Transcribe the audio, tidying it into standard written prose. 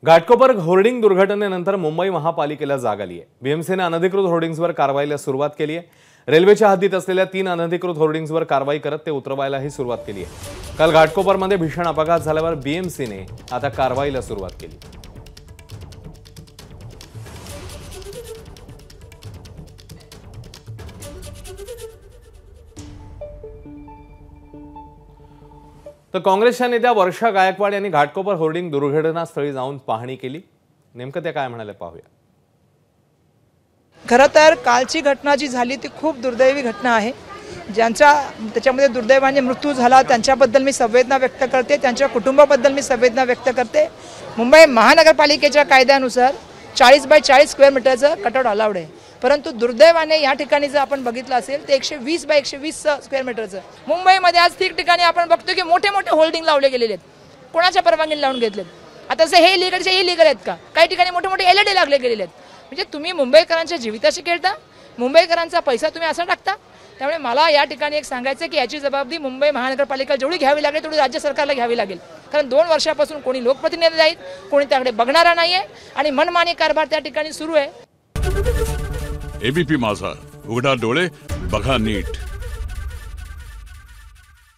Ghatkopar hoarding दुर्घटनेनंतर मुंबई महापालिकेला जाग आली आहे। बीएमसीने अनधिकृत होर्डिंग्सवर कारवाईला सुरुवात केली आहे। रेल्वेच्या हद्दीत असलेल्या 3 अनधिकृत होर्डिंग्सवर कारवाई करत ते उतरवायलाही सुरुवात केली आहे। काल घाटकोपरमध्ये भीषण अपघात झाल्यावर बीएमसीने आता कारवाईला सुरुवात केली। तर काँग्रेसच्या नेत्या वर्षा गायकवाड यांनी घाटकोपर होर्डिंग दुर्घटनास्थळी जाऊन पाहणी केली। नेमकं ते काय म्हणाले पाहूया। खरं तर कालची घटना जी झाली ती खूप दुर्दैवी घटना आहे। ज्यांचा त्याच्यामध्ये दुर्दैवाने मृत्यू झाला त्यांच्याबद्दल मी संवेदना व्यक्त करते, त्यांच्या कुटुंबाबद्दल मी संवेदना व्यक्त करते। मुंबई महानगरपालिकेच्या कायद्यानुसार 40 बाय 40 स्क्वेअर मीटरचं कटआउट अलाउड आहे, परंतु दुर्दैवाने या ठिकाणी जर आपण बघितलं असेल तर 120 बाय 120 स्क्वेअर मीटरचं मुंबईमध्ये आज ठिकठिकाणी आपण बघतो की मोठे मोठे होल्डिंग लावले गेलेले आहेत। कोणाच्या परवानगीने लावून घेतलेत? आता जसे हे लीगलचे इलीगल आहेत का? काही ठिकाणी मोठे मोठे एलईडी लागले गेलेले आहेत। म्हणजे तुम्ही मुंबईकरांच्या जीविताशी खेळता, मुंबईकरांचा पैसा तुम्ही असा टाकता। त्यामुळे मला या ठिकाणी एक सांगायचं की याची जबाबदारी मुंबई महानगरपालिकेला जेवढी घ्यावी लागेल तेवढी राज्य सरकारला घ्यावी लागेल, कारण 2 वर्षापासून कोणी लोकप्रतिनिधी नाहीत, कोणी त्याकडे बघणारा नाहीये आणि मनमानी कारभार त्या ठिकाणी सुरू आहे। एबीपी माझा, उघडा डोळे बघा नीट।